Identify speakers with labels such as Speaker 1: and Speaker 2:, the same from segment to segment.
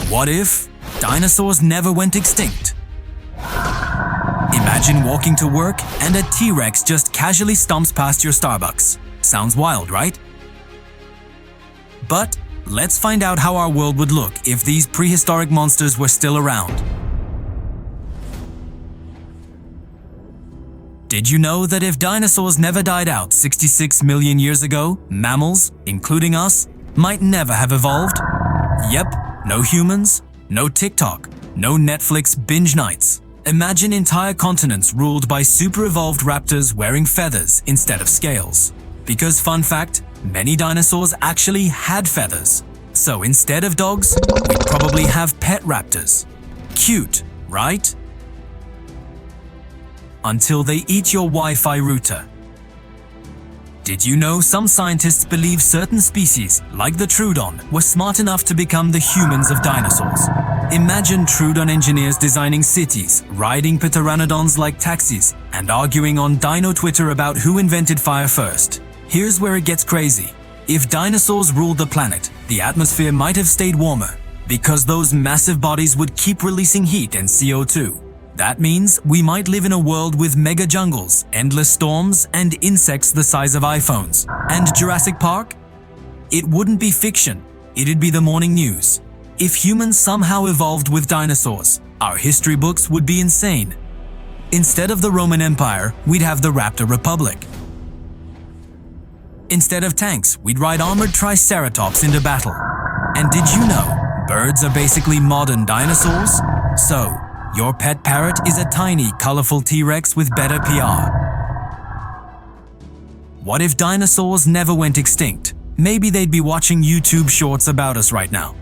Speaker 1: What if dinosaurs never went extinct? Imagine walking to work and a T-Rex just casually stomps past your Starbucks. Sounds wild, right? But let's find out how our world would look if these prehistoric monsters were still around. Did you know that if dinosaurs never died out 66 million years ago, mammals, including us, might never have evolved? Yep, no humans, no TikTok, no Netflix binge nights. Imagine entire continents ruled by super-evolved raptors wearing feathers instead of scales. Because fun fact, many dinosaurs actually had feathers. So instead of dogs, we'd probably have pet raptors. Cute, right? Until they eat your Wi-Fi router. Did you know some scientists believe certain species, like the Troodon, were smart enough to become the humans of dinosaurs? Imagine Troodon engineers designing cities, riding pteranodons like taxis, and arguing on Dino Twitter about who invented fire first. Here's where it gets crazy. If dinosaurs ruled the planet, the atmosphere might have stayed warmer, because those massive bodies would keep releasing heat and CO2. That means we might live in a world with mega jungles, endless storms, and insects the size of iPhones. And Jurassic Park? It wouldn't be fiction, it'd be the morning news. If humans somehow evolved with dinosaurs, our history books would be insane. Instead of the Roman Empire, we'd have the Raptor Republic. Instead of tanks, we'd ride armored Triceratops into battle. And did you know, birds are basically modern dinosaurs? So, your pet parrot is a tiny, colorful T-Rex with better PR. What if dinosaurs never went extinct? Maybe they'd be watching YouTube shorts about us right now.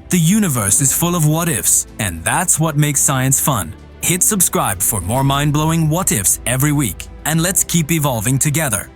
Speaker 1: The universe is full of what-ifs, and that's what makes science fun. Hit subscribe for more mind-blowing what-ifs every week, and let's keep evolving together.